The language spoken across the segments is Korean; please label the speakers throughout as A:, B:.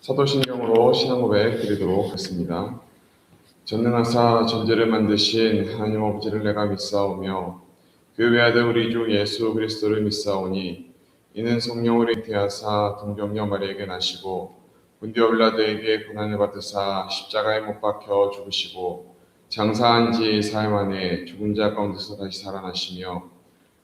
A: 사도신경으로 신앙 고백 드리도록 하겠습니다. 전능하사 전제를 만드신 하나님 아버지를 내가 믿사오며 그 외아들 우리 주 예수 그리스도를 믿사오니 이는 성령을 잉태하사 동정녀 마리아에게 나시고 본디오 빌라도에게 고난을 받으사 십자가에 못 박혀 죽으시고 장사한 지 사흘 만에 죽은 자 가운데서 다시 살아나시며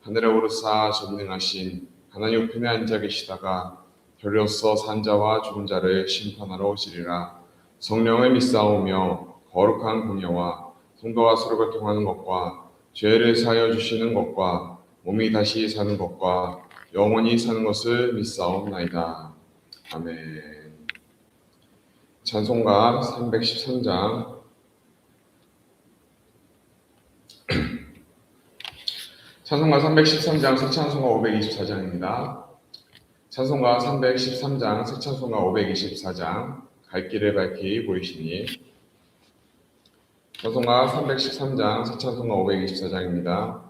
A: 하늘에 오르사 전능하신 하나님 우편에 앉아 계시다가 별로서 산 자와 죽은 자를 심판하러 오시리라. 성령을 믿사오며 거룩한 공예와 성도와 서로 교통하는 것과 죄를 사하여 주시는 것과 몸이 다시 사는 것과 영원히 사는 것을 믿사옵나이다. 아멘. 찬송가 313장 찬송가 313장 새찬송가 524장입니다. 찬송가 313장 새찬송가 524장 갈 길을 밝히 보이시니 찬송가 313장 새찬송가 524장입니다.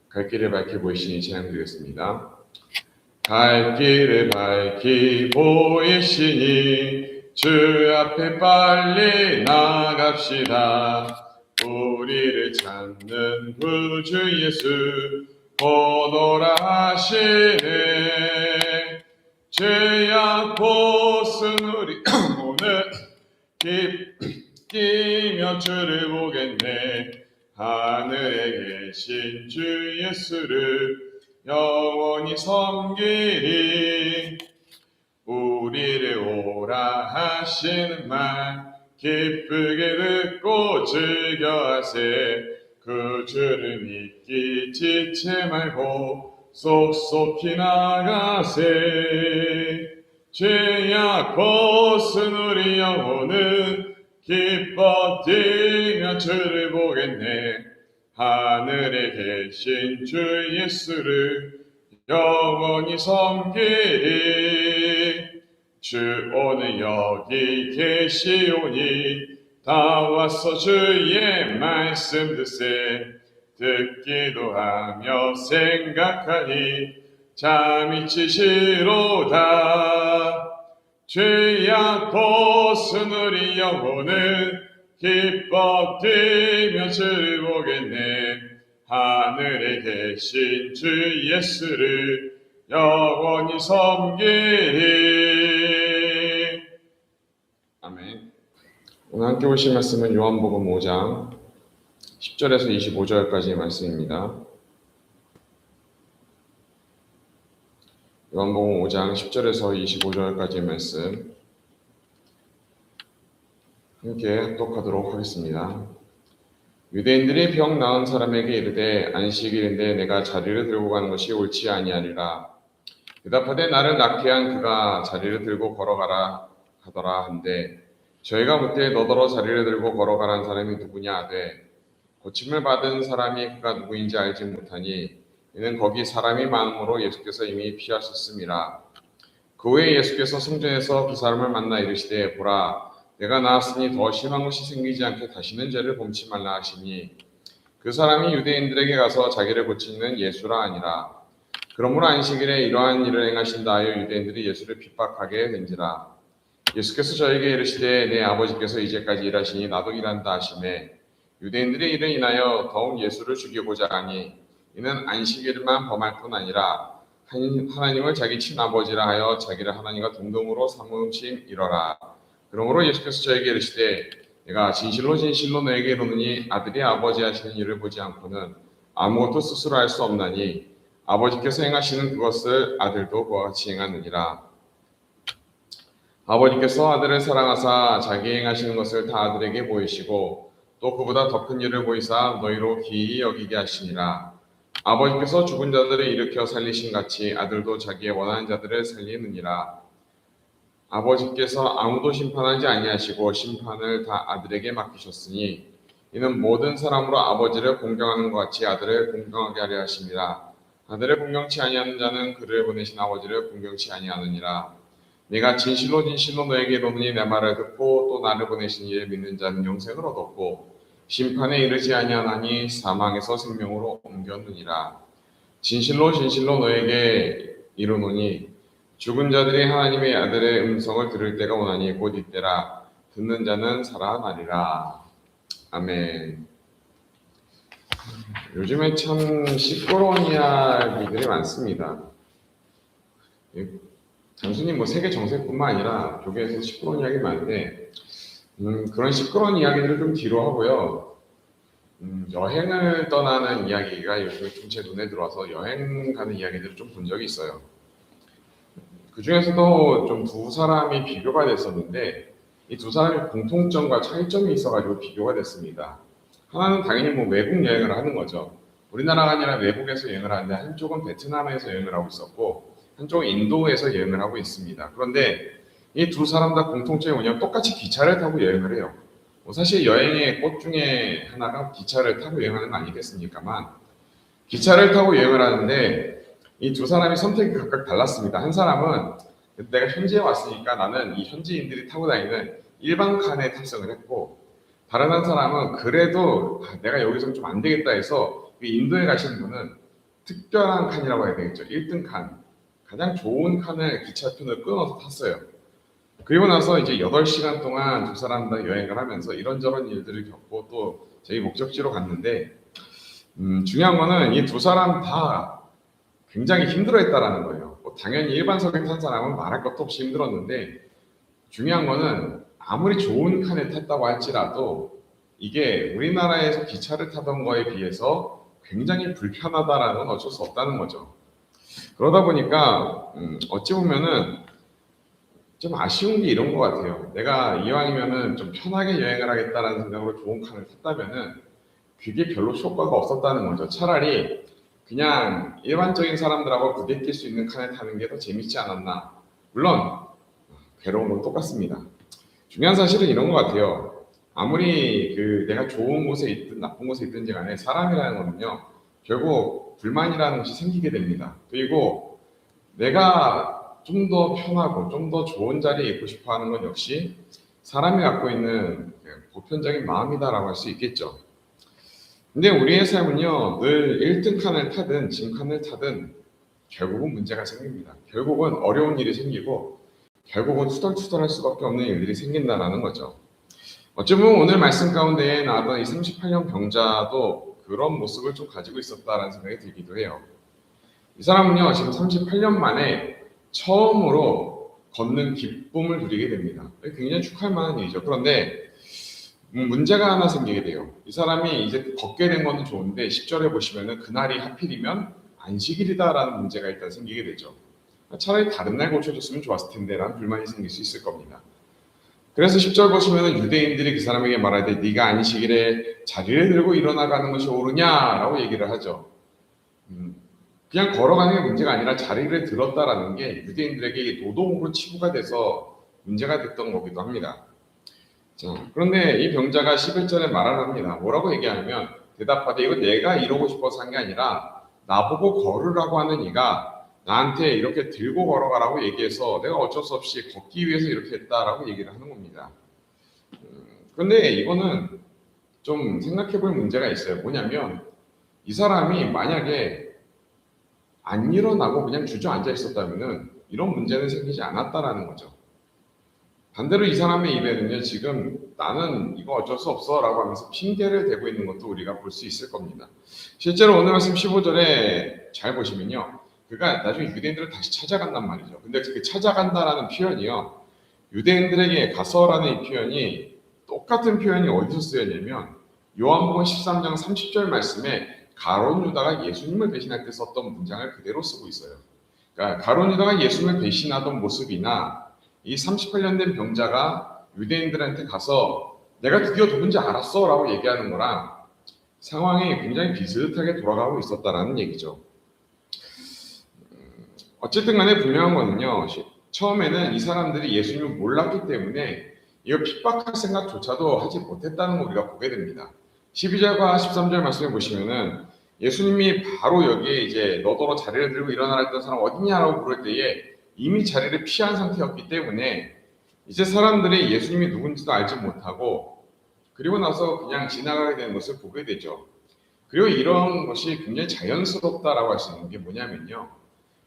A: 갈 길을 밝히 보이시니 진행드리겠습니다. 갈 길을 밝히 보이시니 주 앞에 빨리 나갑시다. 우리를 찾는 구주 예수 오너라 하시네. 죄악 벗은 우리 오늘 기쁘며 주를 보겠네. 하늘에 계신 주 예수를 영원히 섬기리. 우리를 오라 하시는 말 기쁘게 듣고 즐겨하세. 그 주를 믿기 지치 말고 속속히 나가세. 죄악 벗은 우리 영혼은 기뻐 뛰며 주를 보겠네. 하늘에 계신 주 예수를 영원히 섬기리. 주 오늘 여기 계시오니 다 와서 주의 말씀 듣세. 듣기도 하며 생각하니 잠이 치시로다. 죄악 벗은 우리 영혼은 기뻐 뛰며 주를 보겠네. 하늘에 계신 주 예수를 영원히 섬기리. 아멘. 오늘 함께 보실 말씀은 요한복음 5장 10절에서 25절까지의 말씀입니다. 요한복음 5장 10절에서 25절까지의 말씀 함께 합독하도록 하겠습니다. 유대인들이 병 나은 사람에게 이르되 안식일인데 내가 자리를 들고 가는 것이 옳지 아니하리라. 대답하되 나를 낫게 한 그가 자리를 들고 걸어가라 하더라 한데 저희가 묻되 너더러 자리를 들고 걸어가라는 사람이 누구냐 하되 고침을 받은 사람이 그가 누구인지 알지 못하니 이는 거기 사람이 많음으로 예수께서 이미 피하셨음이라. 그 후에 예수께서 성전에서 그 사람을 만나 이르시되 보라 내가 나았으니 더 심한 것이 생기지 않게 다시는 죄를 범치 말라 하시니 그 사람이 유대인들에게 가서 자기를 고치는 예수라 아니라. 그러므로 안식일에 이러한 일을 행하신다 하여 유대인들이 예수를 핍박하게 된지라. 예수께서 저에게 이르시되 내 아버지께서 이제까지 일하시니 나도 일한다 하시매 유대인들의 일을 인하여 더욱 예수를 죽이고자 하니 이는 안식일만 범할 뿐 아니라 하나님을 자기 친아버지라 하여 자기를 하나님과 동등으로 삼으심이러라. 그러므로 예수께서 저에게 이르시되 내가 진실로 진실로 너에게 이르노니 아들이 아버지 하시는 일을 보지 않고는 아무것도 스스로 할 수 없나니 아버지께서 행하시는 그것을 아들도 그와 같이 행하느니라. 아버지께서 아들을 사랑하사 자기 행하시는 것을 다 아들에게 보이시고 또 그보다 더 큰 일을 보이사 너희로 기이 여기게 하시니라. 아버지께서 죽은 자들을 일으켜 살리신 같이 아들도 자기의 원하는 자들을 살리느니라. 아버지께서 아무도 심판하지 아니하시고 심판을 다 아들에게 맡기셨으니 이는 모든 사람으로 아버지를 공경하는 것 같이 아들을 공경하게 하려 하심이라. 아들을 공경치 아니하는 자는 그를 보내신 아버지를 공경치 아니하느니라. 내가 진실로 진실로 너에게 이르노니 내 말을 듣고 또 나를 보내신 이를 믿는 자는 영생을 얻었고 심판에 이르지 아니하나니 사망에서 생명으로 옮겼느니라. 진실로 진실로 너에게 이르노니 죽은 자들이 하나님의 아들의 음성을 들을 때가 오나니 곧 이때라. 듣는 자는 살아나리라. 아멘. 요즘에 참 시끄러운 이야기들이 많습니다. 단순히 뭐 세계 정세뿐만 아니라 교회에서 시끄러운 이야기 많은데 그런 시끄러운 이야기들을 좀 뒤로 하고요. 여행을 떠나는 이야기가 요즘 좀 제 눈에 들어와서 여행 가는 이야기들을 좀 본 적이 있어요. 그 중에서도 좀 두 사람이 비교가 됐었는데 이 두 사람이 공통점과 차이점이 있어가지고 비교가 됐습니다. 하나는 당연히 뭐 외국 여행을 하는 거죠. 우리나라가 아니라 외국에서 여행을 하는데 한쪽은 베트남에서 여행을 하고 있었고 한쪽은 인도에서 여행을 하고 있습니다. 그런데 이 두 사람 다 공통점이 뭐냐면 똑같이 기차를 타고 여행을 해요. 뭐 사실 여행의 꽃 중에 하나가 기차를 타고 여행하는 거 아니겠습니까만 기차를 타고 여행을 하는데 이 두 사람이 선택이 각각 달랐습니다. 한 사람은 내가 현지에 왔으니까 나는 이 현지인들이 타고 다니는 일반 칸에 탑승을 했고 다른 한 사람은 그래도 내가 여기서 좀 안 되겠다 해서 인도에 가시는 분은 특별한 칸이라고 해야 되겠죠. 1등 칸. 가장 좋은 칸을 기차편을 끊어서 탔어요. 그리고 나서 이제 8시간 동안 두 사람 다 여행을 하면서 이런저런 일들을 겪고 또 저희 목적지로 갔는데 중요한 거는 이 두 사람 다 굉장히 힘들어했다라는 거예요. 뭐 당연히 일반석에 탄 사람은 말할 것도 없이 힘들었는데 중요한 거는 아무리 좋은 칸에 탔다고 할지라도 이게 우리나라에서 기차를 타던 거에 비해서 굉장히 불편하다라는 건 어쩔 수 없다는 거죠. 그러다 보니까 어찌 보면은 좀 아쉬운 게 이런 것 같아요. 내가 이왕이면은 좀 편하게 여행을 하겠다라는 생각으로 좋은 칸을 탔다면은 그게 별로 효과가 없었다는 거죠. 차라리 그냥 일반적인 사람들하고 부대낄 수 있는 칸에 타는 게 더 재밌지 않았나. 물론 괴로운 건 똑같습니다. 중요한 사실은 이런 것 같아요. 아무리 내가 좋은 곳에 있든 나쁜 곳에 있든지 간에 사람이라는 거는요. 결국 불만이라는 것이 생기게 됩니다. 그리고 내가 좀 더 편하고 좀 더 좋은 자리에 있고 싶어 하는 건 역시 사람이 갖고 있는 보편적인 마음이다라고 할 수 있겠죠. 근데 우리의 삶은요, 늘 1등 칸을 타든 진칸을 타든 결국은 문제가 생깁니다. 결국은 어려운 일이 생기고 결국은 투덜투덜할 수밖에 없는 일들이 생긴다라는 거죠. 어찌 보면 오늘 말씀 가운데 나왔던 이 38년 병자도 그런 모습을 좀 가지고 있었다라는 생각이 들기도 해요. 이 사람은요, 지금 38년 만에 처음으로 걷는 기쁨을 누리게 됩니다. 굉장히 축하할 만한 일이죠. 그런데 문제가 하나 생기게 돼요. 이 사람이 이제 걷게 된 건 좋은데 10절에 보시면은 그날이 하필이면 안식일이다라는 문제가 일단 생기게 되죠. 차라리 다른 날 고쳐줬으면 좋았을 텐데 라는 불만이 생길 수 있을 겁니다. 그래서 10절 보시면은 유대인들이 그 사람에게 말하되 네가 안식일에 자리를 들고 일어나가는 것이 옳으냐라고 얘기를 하죠. 그냥 걸어가는 게 문제가 아니라 자리를 들었다라는 게 유대인들에게 노동으로 치부가 돼서 문제가 됐던 거기도 합니다. 자, 그런데 이 병자가 11절에 말을 합니다. 뭐라고 얘기하냐면 대답하되 이거 내가 이러고 싶어서 한 게 아니라 나보고 걸으라고 하는 이가 나한테 이렇게 들고 걸어가라고 얘기해서 내가 어쩔 수 없이 걷기 위해서 이렇게 했다라고 얘기를 하는 겁니다. 그런데 이거는 좀 생각해 볼 문제가 있어요. 뭐냐면 이 사람이 만약에 안 일어나고 그냥 주저앉아 있었다면은 이런 문제는 생기지 않았다라는 거죠. 반대로 이 사람의 입에는요, 지금 나는 이거 어쩔 수 없어 라고 하면서 핑계를 대고 있는 것도 우리가 볼 수 있을 겁니다. 실제로 오늘 말씀 15절에 잘 보시면요, 그가 나중에 유대인들을 다시 찾아간단 말이죠. 근데 그 찾아간다라는 표현이요, 유대인들에게 가서라는 이 표현이 똑같은 표현이 어디서 쓰였냐면 요한복음 13장 30절 말씀에 가룟 유다가 예수님을 배신할 때 썼던 문장을 그대로 쓰고 있어요. 그러니까 가룟 유다가 예수님을 배신하던 모습이나 이 38년 된 병자가 유대인들한테 가서 내가 드디어 누군지 알았어 라고 얘기하는 거랑 상황이 굉장히 비슷하게 돌아가고 있었다라는 얘기죠. 어쨌든 간에 분명한 거는요, 처음에는 이 사람들이 예수님을 몰랐기 때문에 이거 핍박할 생각조차도 하지 못했다는 걸 우리가 보게 됩니다. 12절과 13절 말씀해 보시면은 예수님이 바로 여기에 이제 너더러 자리를 들고 일어나라 했던 사람 어디냐라고 부를 때에 이미 자리를 피한 상태였기 때문에 이제 사람들이 예수님이 누군지도 알지 못하고 그리고 나서 그냥 지나가게 되는 것을 보게 되죠. 그리고 이런 것이 굉장히 자연스럽다라고 할 수 있는 게 뭐냐면요.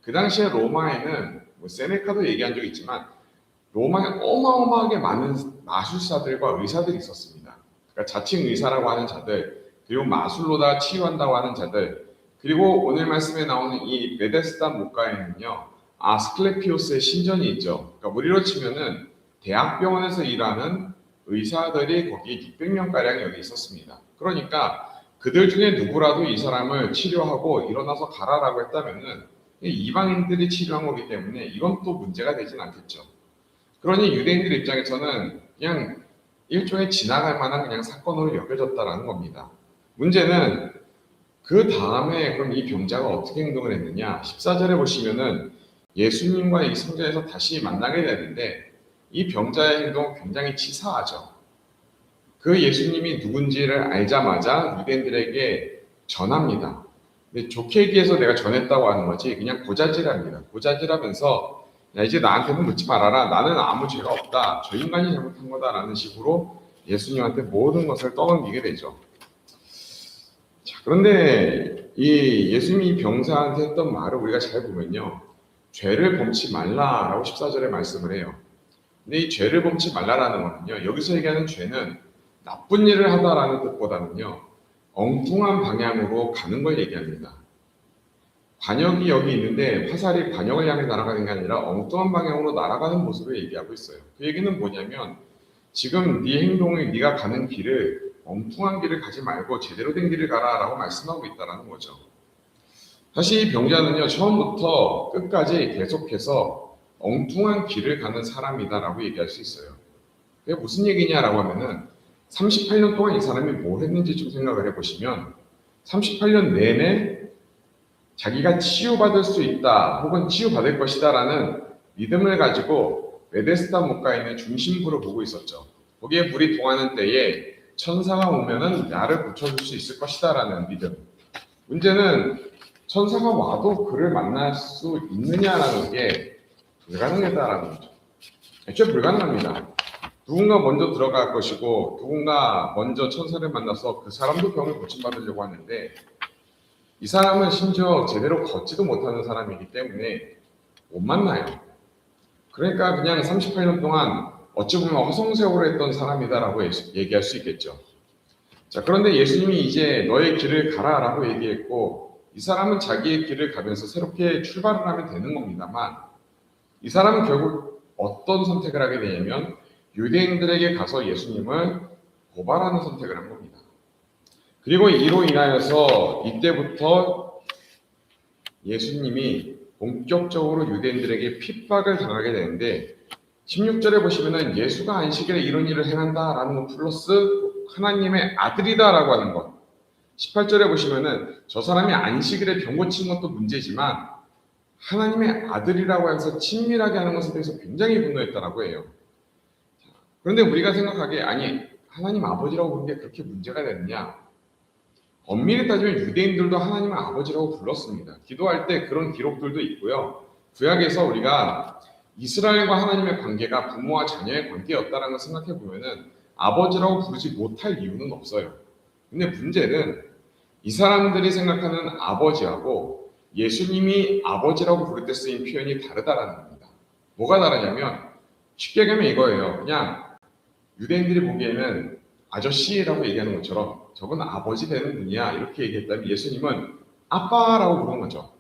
A: 그 당시에 로마에는 뭐 세네카도 얘기한 적이 있지만 로마에 어마어마하게 많은 마술사들과 의사들이 있었습니다. 그러니까 자칭 의사라고 하는 자들, 그리고 마술로다 치유한다고 하는 자들, 그리고 오늘 말씀에 나오는 이 베데스다 목가에는요, 아스클레피오스의 신전이 있죠. 그러니까 우리로 치면은 대학병원에서 일하는 의사들이 거기 600명가량 여기 있었습니다. 그러니까 그들 중에 누구라도 이 사람을 치료하고 일어나서 가라라고 했다면은 이방인들이 치료한 거기 때문에 이건 또 문제가 되진 않겠죠. 그러니 유대인들 입장에서는 그냥 일종의 지나갈 만한 그냥 사건으로 여겨졌다라는 겁니다. 문제는 그 다음에 그럼 이 병자가 어떻게 행동을 했느냐? 14절에 보시면은 예수님과 이 성전에서 다시 만나게 되는데 이 병자의 행동은 굉장히 치사하죠. 그 예수님이 누군지를 알자마자 유대인들에게 전합니다. 근데 좋게 얘기해서 내가 전했다고 하는 거지 그냥 고자질합니다. 고자질하면서 야, 이제 나한테는 묻지 말아라. 나는 아무 죄가 없다. 저 인간이 잘못한 거다라는 식으로 예수님한테 모든 것을 떠넘기게 되죠. 자, 그런데 이 예수님이 병사한테 했던 말을 우리가 잘 보면요. 죄를 범치 말라라고 14절에 말씀을 해요. 근데 이 죄를 범치 말라라는 거는요. 여기서 얘기하는 죄는 나쁜 일을 하다라는 뜻보다는요. 엉뚱한 방향으로 가는 걸 얘기합니다. 관역이 여기 있는데 화살이 관역을 향해 날아가는 게 아니라 엉뚱한 방향으로 날아가는 모습을 얘기하고 있어요. 그 얘기는 뭐냐면 지금 네 행동을 네가 가는 길을 엉뚱한 길을 가지 말고 제대로 된 길을 가라라고 말씀하고 있다는 거죠. 사실 이 병자는요 처음부터 끝까지 계속해서 엉뚱한 길을 가는 사람이다라고 얘기할 수 있어요. 그게 무슨 얘기냐라고 하면은 38년 동안 이 사람이 뭘 했는지 좀 생각을 해보시면 38년 내내 자기가 치유받을 수 있다 혹은 치유받을 것이다 라는 믿음을 가지고 베데스다 목가에 있는 중심부를 보고 있었죠. 거기에 불이 동하는 때에 천사가 오면은 나를 고쳐줄 수 있을 것이다 라는 믿음. 문제는 천사가 와도 그를 만날 수 있느냐라는 게 불가능하다라는 거죠. 애초에 불가능합니다. 누군가 먼저 들어갈 것이고 누군가 먼저 천사를 만나서 그 사람도 병을 고침받으려고 하는데 이 사람은 심지어 제대로 걷지도 못하는 사람이기 때문에 못 만나요. 그러니까 그냥 38년 동안 어찌 보면 허송세월을 했던 사람이다라고 얘기할 수 있겠죠. 자, 그런데 예수님이 이제 너의 길을 가라라고 얘기했고 이 사람은 자기의 길을 가면서 새롭게 출발을 하면 되는 겁니다만 이 사람은 결국 어떤 선택을 하게 되냐면 유대인들에게 가서 예수님을 고발하는 선택을 한 겁니다. 그리고 이로 인하여서 이때부터 예수님이 본격적으로 유대인들에게 핍박을 당하게 되는데 16절에 보시면은 예수가 안식일에 이런 일을 행한다라는 것 플러스 하나님의 아들이다라고 하는 것. 18절에 보시면은 저 사람이 안식일에 병 고친 것도 문제지만 하나님의 아들이라고 해서 친밀하게 하는 것에 대해서 굉장히 분노했다라고 해요. 그런데 우리가 생각하기에 아니 하나님 아버지라고 부르는 게 그렇게 문제가 되느냐? 엄밀히 따지면 유대인들도 하나님을 아버지라고 불렀습니다. 기도할 때 그런 기록들도 있고요. 구약에서 우리가 이스라엘과 하나님의 관계가 부모와 자녀의 관계였다는 걸 생각해 보면은 아버지라고 부르지 못할 이유는 없어요. 근데 문제는 이 사람들이 생각하는 아버지하고 예수님이 아버지라고 부를 때 쓰인 표현이 다르다라는 겁니다. 뭐가 다르냐면 쉽게 얘기하면 이거예요. 그냥 유대인들이 보기에는 아저씨라고 얘기하는 것처럼 저건 아버지 되는 분이야 이렇게 얘기했다면 예수님은 아빠라고 부르는 거죠.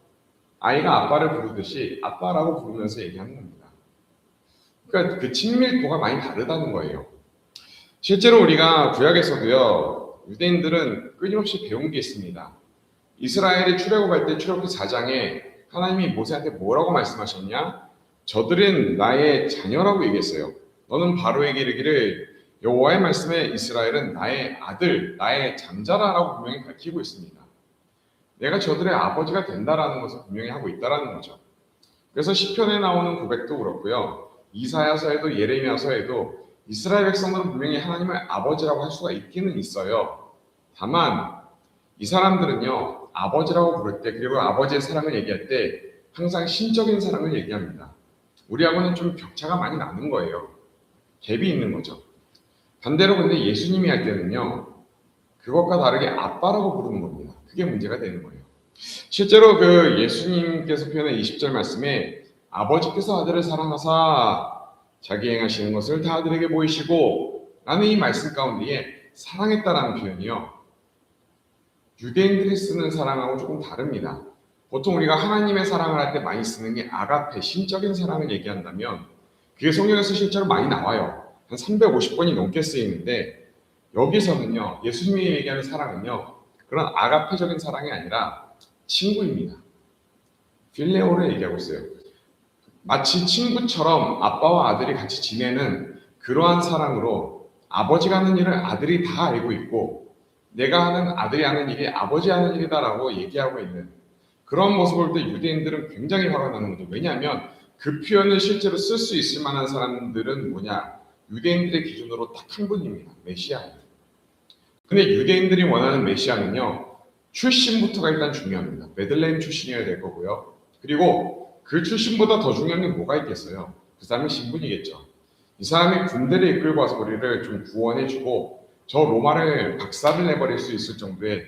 A: 아이가 아빠를 부르듯이 아빠라고 부르면서 얘기하는 겁니다. 그러니까 그 친밀도가 많이 다르다는 거예요. 실제로 우리가 구약에서도요 유대인들은 끊임없이 배운 게 있습니다. 이스라엘이 출애굽할 때 출애굽기 4장에 하나님이 모세한테 뭐라고 말씀하셨냐? 저들은 나의 자녀라고 얘기했어요. 너는 바로에게 이르기를 여호와의 말씀에 이스라엘은 나의 아들, 나의 잠자라라고 분명히 밝히고 있습니다. 내가 저들의 아버지가 된다라는 것을 분명히 하고 있다라는 거죠. 그래서 시편에 나오는 고백도 그렇고요. 이사야서에도 예레미야서에도 이스라엘 백성들은 분명히 하나님을 아버지라고 할 수가 있기는 있어요. 다만 이 사람들은요. 아버지라고 부를 때 그리고 아버지의 사랑을 얘기할 때 항상 신적인 사랑을 얘기합니다. 우리하고는 좀 격차가 많이 나는 거예요. 갭이 있는 거죠. 반대로 근데 예수님이 할 때는요. 그것과 다르게 아빠라고 부르는 겁니다. 그게 문제가 되는 거예요. 실제로 그 예수님께서 표현한 20절 말씀에 아버지께서 아들을 사랑하사 자기 행하시는 것을 다 아들에게 보이시고 라는 이 말씀 가운데에 사랑했다라는 표현이요. 유대인들이 쓰는 사랑하고 조금 다릅니다. 보통 우리가 하나님의 사랑을 할 때 많이 쓰는 게 아가페, 신적인 사랑을 얘기한다면 그게 성경에서 실제로 많이 나와요. 한 350번이 넘게 쓰이는데 여기서는요. 예수님이 얘기하는 사랑은요. 그런 아가페적인 사랑이 아니라 친구입니다. 필레오를 얘기하고 있어요. 마치 친구처럼 아빠와 아들이 같이 지내는 그러한 사랑으로 아버지가 하는 일을 아들이 다 알고 있고 내가 하는 아들이 하는 일이 아버지 하는 일이다라고 얘기하고 있는 그런 모습을 볼 때 유대인들은 굉장히 화가 나는 거죠. 왜냐하면 그 표현을 실제로 쓸 수 있을 만한 사람들은 뭐냐? 유대인들의 기준으로 딱 한 분입니다. 메시아예요. 근데 유대인들이 원하는 메시아는요. 출신부터가 일단 중요합니다. 베들레헴 출신이어야 될 거고요. 그리고 그 출신보다 더 중요한 게 뭐가 있겠어요? 그 사람의 신분이겠죠. 이 사람이 군대를 이끌고 와서 우리를 좀 구원해주고 저 로마를 박살을 내버릴 수 있을 정도의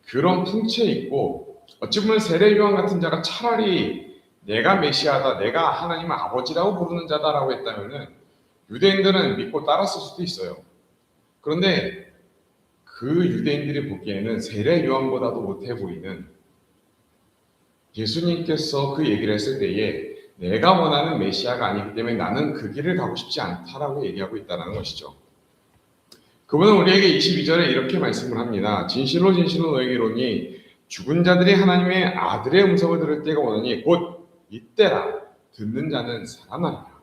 A: 그런 풍채 있고 어찌 보면 세례 요한 같은 자가 차라리 내가 메시아다, 내가 하나님의 아버지라고 부르는 자다라고 했다면은 유대인들은 믿고 따랐을 수도 있어요. 그런데 그 유대인들이 보기에는 세례 요한보다도 못해 보이는 예수님께서 그 얘기를 했을 때에 내가 원하는 메시아가 아니기 때문에 나는 그 길을 가고 싶지 않다라고 얘기하고 있다는 것이죠. 그분은 우리에게 22절에 이렇게 말씀을 합니다. 진실로 진실로 너에게 이르노니 죽은 자들이 하나님의 아들의 음성을 들을 때가 오느니 곧 이때라 듣는 자는 살아나리라.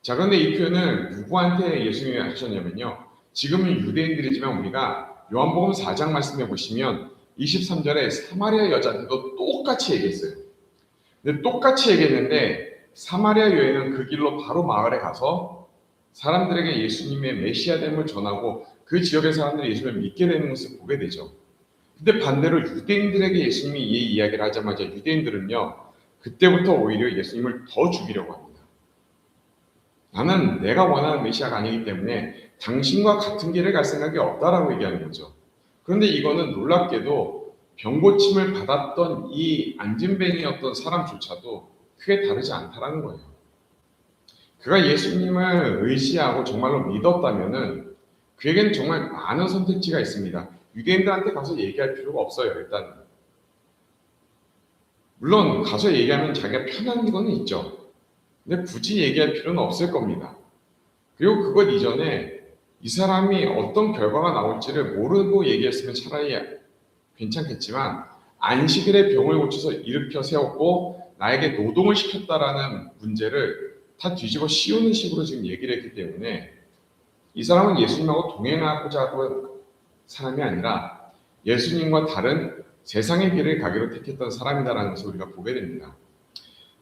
A: 자, 그런데 이 표현을 누구한테 예수님이 하셨냐면요. 지금은 유대인들이지만 우리가 요한복음 4장 말씀해 보시면 23절에 사마리아 여자들도 똑같이 얘기했어요. 근데 똑같이 얘기했는데 사마리아 여인은 그 길로 바로 마을에 가서 사람들에게 예수님의 메시아됨을 전하고 그 지역의 사람들이 예수님을 믿게 되는 것을 보게 되죠. 근데 반대로 유대인들에게 예수님이 이 이야기를 하자마자 유대인들은요. 그때부터 오히려 예수님을 더 죽이려고 합니다. 나는 내가 원하는 메시아가 아니기 때문에 당신과 같은 길을 갈 생각이 없다라고 얘기하는 거죠. 그런데 이거는 놀랍게도 병고침을 받았던 이 안진뱅이였던 사람조차도 크게 다르지 않다라는 거예요. 그가 예수님을 의지하고 정말로 믿었다면은 그에게는 정말 많은 선택지가 있습니다. 유대인들한테 가서 얘기할 필요가 없어요. 일단 물론 가서 얘기하면 자기가 편한 거는 있죠. 근데 굳이 얘기할 필요는 없을 겁니다. 그리고 그것 이전에 이 사람이 어떤 결과가 나올지를 모르고 얘기했으면 차라리 괜찮겠지만 안식일에 병을 고쳐서 일으켜 세웠고 나에게 노동을 시켰다라는 문제를 다 뒤집어 씌우는 식으로 지금 얘기를 했기 때문에 이 사람은 예수님하고 동행하고자 하던 사람이 아니라 예수님과 다른 세상의 길을 가기로 택했던 사람이다라는 것을 우리가 보게 됩니다.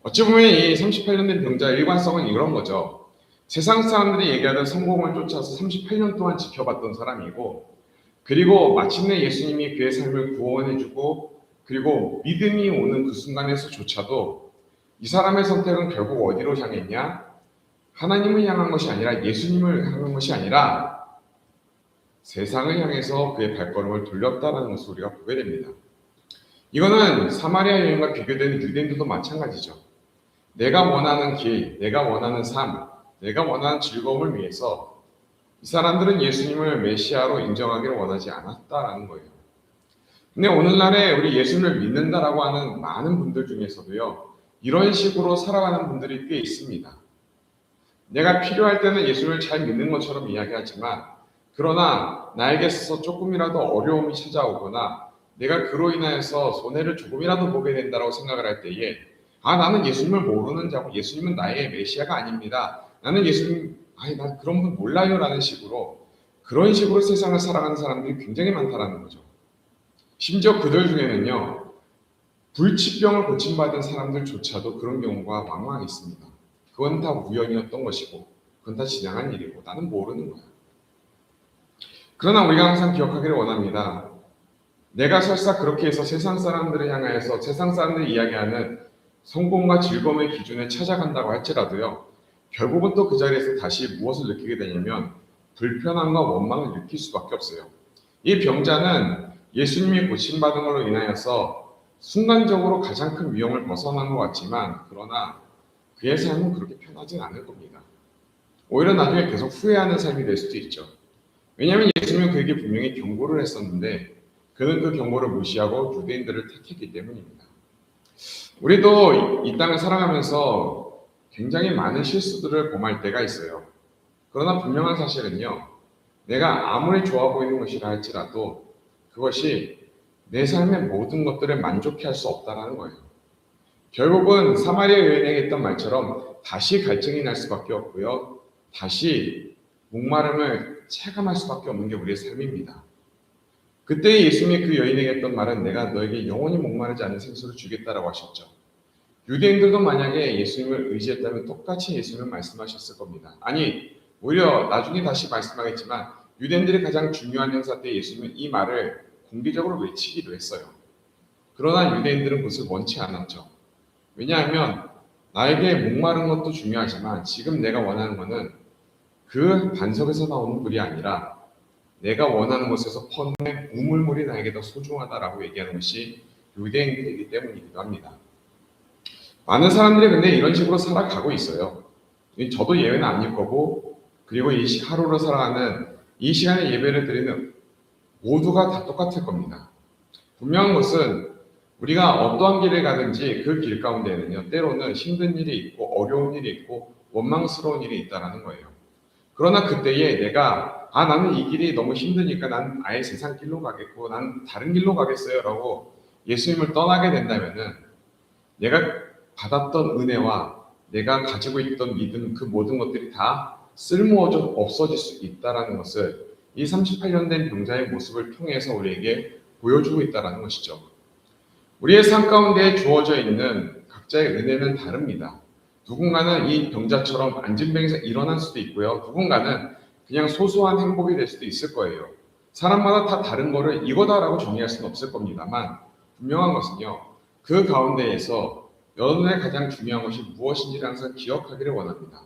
A: 어찌 보면 이 38년 된 병자의 일관성은 이런 거죠. 세상 사람들이 얘기하던 성공을 쫓아서 38년 동안 지켜봤던 사람이고 그리고 마침내 예수님이 그의 삶을 구원해주고 그리고 믿음이 오는 그 순간에서조차도 이 사람의 선택은 결국 어디로 향했냐? 하나님을 향한 것이 아니라 예수님을 향한 것이 아니라 세상을 향해서 그의 발걸음을 돌렸다는 것을 우리가 보게 됩니다. 이거는 사마리아 여인과 비교되는 유대인들도 마찬가지죠. 내가 원하는 길, 내가 원하는 삶, 내가 원하는 즐거움을 위해서 이 사람들은 예수님을 메시아로 인정하기를 원하지 않았다라는 거예요. 근데 오늘날에 우리 예수님을 믿는다라고 하는 많은 분들 중에서도요, 이런 식으로 살아가는 분들이 꽤 있습니다. 내가 필요할 때는 예수를 잘 믿는 것처럼 이야기하지만 그러나 나에게 있어서 조금이라도 어려움이 찾아오거나 내가 그로 인하여서 손해를 조금이라도 보게 된다고 생각을 할 때에 나는 예수님을 모르는 자고 예수님은 나의 메시아가 아닙니다. 나는 예수님, 난 그런 분 몰라요 라는 식으로 그런 식으로 세상을 살아가는 사람들이 굉장히 많다는 거죠. 심지어 그들 중에는요. 불치병을 고침받은 사람들조차도 그런 경우가 왕왕 있습니다. 그건 다 우연이었던 것이고 그건 다 지나간 일이고 나는 모르는 거야. 그러나 우리가 항상 기억하기를 원합니다. 내가 설사 그렇게 해서 세상 사람들을 향하여서 세상 사람들이 이야기하는 성공과 즐거움의 기준에 찾아간다고 할지라도요. 결국은 또 그 자리에서 다시 무엇을 느끼게 되냐면 불편함과 원망을 느낄 수밖에 없어요. 이 병자는 예수님이 고침받은 걸로 인하여서 순간적으로 가장 큰 위험을 벗어난 것 같지만 그러나 그의 삶은 그렇게 편하진 않을 겁니다. 오히려 나중에 계속 후회하는 삶이 될 수도 있죠. 왜냐하면 예수님은 그에게 분명히 경고를 했었는데 그는 그 경고를 무시하고 유대인들을 택했기 때문입니다. 우리도 이 땅을 살아가면서 굉장히 많은 실수들을 범할 때가 있어요. 그러나 분명한 사실은요, 내가 아무리 좋아 보이는 것이라 할지라도 그것이 내 삶의 모든 것들을 만족해 할 수 없다는 거예요. 결국은 사마리아 여인에게 했던 말처럼 다시 갈증이 날 수밖에 없고요. 다시 목마름을 체감할 수밖에 없는 게 우리의 삶입니다. 그때 예수님이 그 여인에게 했던 말은 내가 너에게 영원히 목마르지 않는 생수를 주겠다라고 하셨죠. 유대인들도 만약에 예수님을 의지했다면 똑같이 예수님은 말씀하셨을 겁니다. 아니, 오히려 나중에 다시 말씀하겠지만 유대인들이 가장 중요한 행사 때 예수님은 이 말을 공개적으로 외치기도 했어요. 그러나 유대인들은 그것을 원치 않았죠. 왜냐하면 나에게 목마른 것도 중요하지만 지금 내가 원하는 것은 그 반석에서 나오는 물이 아니라 내가 원하는 곳에서 퍼낸 우물물이 나에게 더 소중하다라고 얘기하는 것이 유대인들이기 때문이기도 합니다. 많은 사람들이 근데 이런 식으로 살아가고 있어요. 저도 예외는 아닐 거고, 그리고 이 하루를 살아가는 이 시간에 예배를 드리는 모두가 다 똑같을 겁니다. 분명한 것은 우리가 어떠한 길을 가든지 그 길 가운데에는요, 때로는 힘든 일이 있고 어려운 일이 있고 원망스러운 일이 있다는 거예요. 그러나 그때에 내가 나는 이 길이 너무 힘드니까 난 아예 세상 길로 가겠고 난 다른 길로 가겠어요 라고 예수님을 떠나게 된다면은 내가 받았던 은혜와 내가 가지고 있던 믿음 그 모든 것들이 다 쓸모 없어질 수 있다는 것을 이 38년 된 병자의 모습을 통해서 우리에게 보여주고 있다는 것이죠. 우리의 삶 가운데 주어져 있는 각자의 은혜는 다릅니다. 누군가는 이 병자처럼 안진뱅에서 일어날 수도 있고요. 누군가는 그냥 소소한 행복이 될 수도 있을 거예요. 사람마다 다 다른 거를 이거다라고 정의할 수는 없을 겁니다만 분명한 것은요. 그 가운데에서 여러분의 가장 중요한 것이 무엇인지를 항상 기억하기를 원합니다.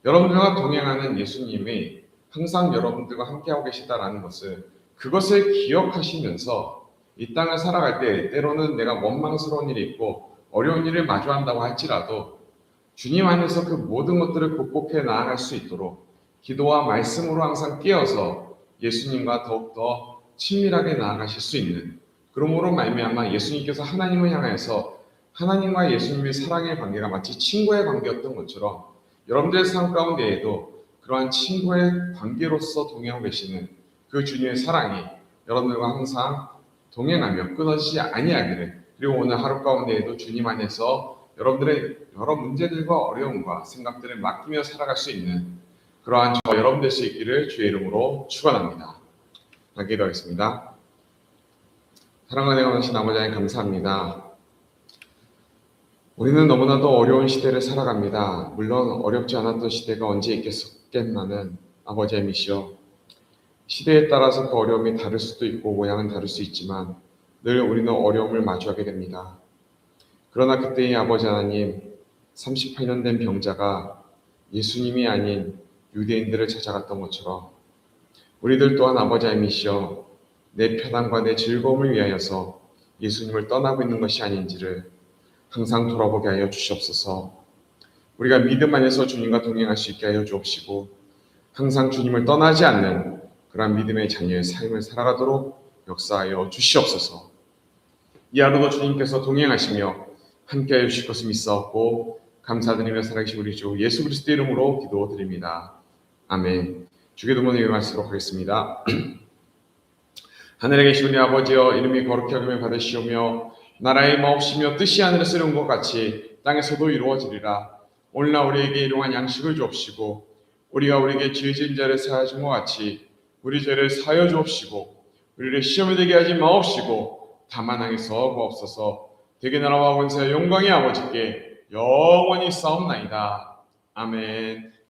A: 여러분들과 동행하는 예수님이 항상 여러분들과 함께하고 계시다라는 것을 그것을 기억하시면서 이 땅을 살아갈 때 때로는 내가 원망스러운 일이 있고 어려운 일을 마주한다고 할지라도 주님 안에서 그 모든 것들을 극복해 나아갈 수 있도록 기도와 말씀으로 항상 깨어서 예수님과 더욱더 친밀하게 나아가실 수 있는 그러므로 말미암아 예수님께서 하나님을 향해서 하나님과 예수님의 사랑의 관계가 마치 친구의 관계였던 것처럼 여러분들의 삶 가운데에도 그러한 친구의 관계로서 동행하고 계시는 그 주님의 사랑이 여러분들과 항상 동행하며 끊어지지 아니하기를 그리고 오늘 하루 가운데에도 주님 안에서 여러분들의 여러 문제들과 어려움과 생각들을 맡기며 살아갈 수 있는 그러한 저와 여러분 될 수 있기를 주의 이름으로 축원합니다. 기도하겠습니다. 사랑하는 하나님 아버지 하나님 감사합니다. 우리는 너무나도 어려운 시대를 살아갑니다. 물론 어렵지 않았던 시대가 언제 있겠겠나는 아버지 하나님이시여 시대에 따라서 그 어려움이 다를 수도 있고 모양은 다를 수 있지만 늘 우리는 어려움을 마주하게 됩니다. 그러나 그때의 아버지 하나님 38년 된 병자가 예수님이 아닌 유대인들을 찾아갔던 것처럼 우리들 또한 아버지 하나님이시여 내 편안과 내 즐거움을 위하여서 예수님을 떠나고 있는 것이 아닌지를 항상 돌아보게 하여 주시옵소서. 우리가 믿음 안에서 주님과 동행할 수 있게 하여 주옵시고 항상 주님을 떠나지 않는 그러한 믿음의 자녀의 삶을 살아가도록 역사하여 주시옵소서. 이 하루도 주님께서 동행하시며 함께하여 주실 것을 믿사옵고 감사드리며 살아계신 우리 주 예수 그리스도 이름으로 기도드립니다. 아멘. 주기도문을 읽도록 하겠습니다. 하늘에 계신 우리 아버지여 이름이 거룩히 여김을 받으시오며 나라의 마옵시며 뜻이 하늘에서 이룬 것 같이 땅에서도 이루어지리라. 오늘날 우리에게 일용할 양식을 주옵시고 우리가 우리에게 죄 지은 자를 사하여 준 것 같이 우리 죄를 사하여 주옵시고 우리를 시험에 들게 하지 마옵시고 다만 악에서 구하옵소서. 되게 나라와 권세와 영광이 아버지께 영원히 싸움나이다. 아멘.